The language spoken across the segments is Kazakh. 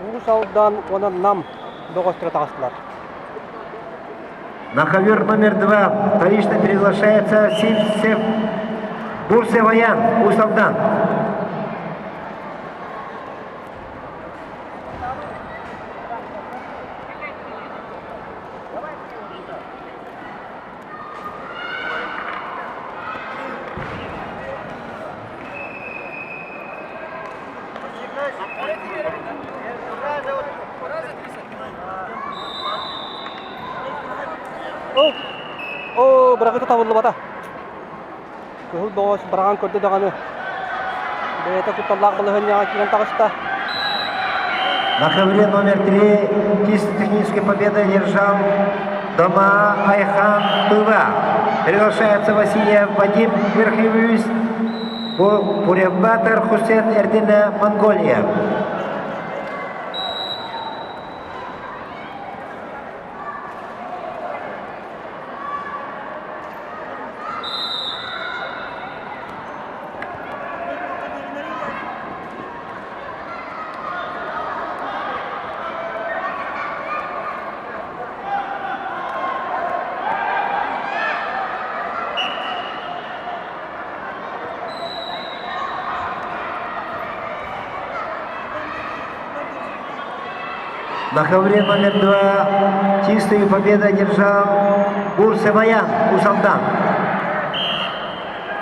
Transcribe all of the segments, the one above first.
Улусалдан онан нам доғыстыра тағыстылар. На ковер номер 2 вторично приглашается Сильцев Бурсеваян, Усалдан. Бірақ өте табылды бата. Күл доғыз біраған көрді дағаны. Бәйті күтталлағы бұлы хөнняға кейін тағышта. На ковре номер 3 чисто технической победы одержал Дома Айхан Тува. Приглашается Васильев Вадим Верховюсь, Буревбатор Хусен Эрдина, Монголия. На ковре номер 2 чистую победу одержал Бурсеваян, Усалдан.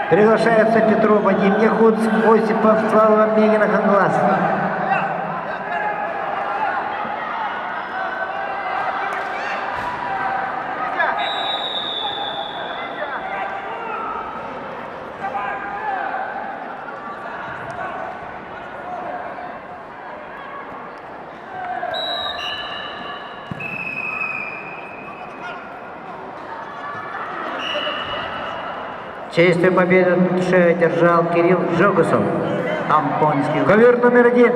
Приглашается Петров, Вадим Нехуц, Осипов, Слава Мегина, Ханглас. Честную победу одержал Кирилл Жогусов, Ампонский. Ковер номер 1.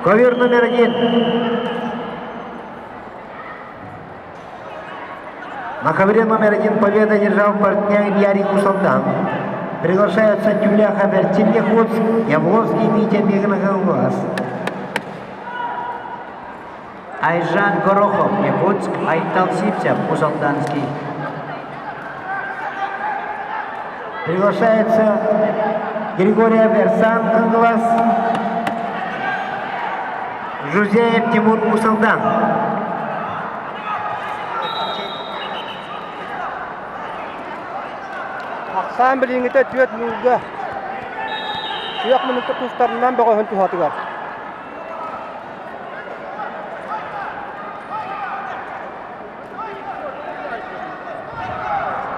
Ковер номер 1. На ковре номер 1 победу одержал партнер Ярик Усалдан. Приглашаются Тюляха Вертиньяхуц, Явловский, Витя Мегнаханглас. Айжан Горохов, Якутск, Айтал Сипцев, Усалданский. Приглашается Григорий Версан, Ханглас, Жузеев Тимур, Усалдан. Ақсан біліңіті түйет мүлгі. Түйек мүлікті тұстарынан бұға хүн тұхаты бар.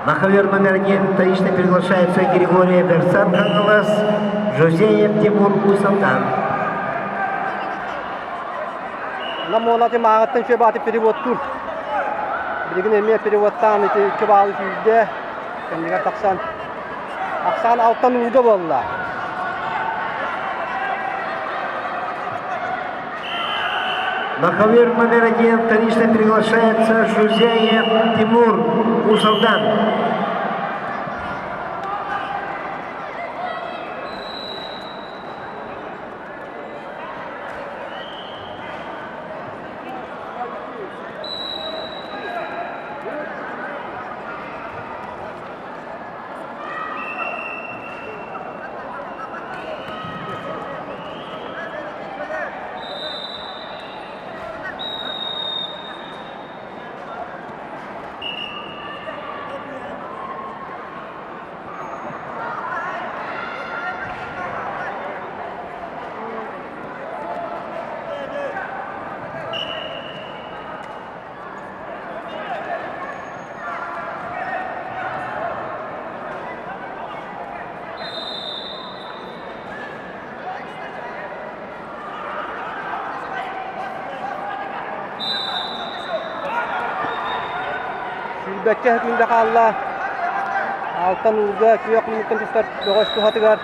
На ковер номер 1 вторично приглашается Григорий Версан, Ханглас, Жузеев Тимур, Усалдан. Нам олаты мағыттың шөп аты переводтур. Білігін әме переводтан көп алы сүйізде. Кәндігер тақсан. Ақсан алттан ұлды болла. На ковер номер 1 вторично приглашается Жузеев Тимур, Усалдан. Sülbetçe hükümde kalla. Alttan uğurda kıyok mümkün tüsler. Doğuş tuhatı var.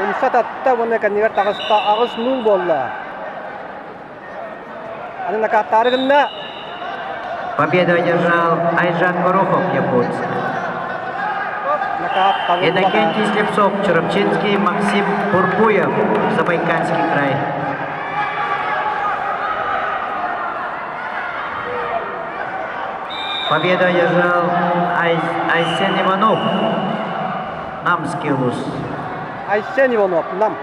Umsat atta bunu kandigar tağısta ağız nul bolla. Аны накаттары гынна. Победу одержал Айжан Горохов, Якутск. атака. Иннокентий Слепцов, Черепчинский, Максим Бурбуев, Забайкальский край. Победу одержал Айсен Иванов, Намский ЛУЗ. Айсен Иванов, нам.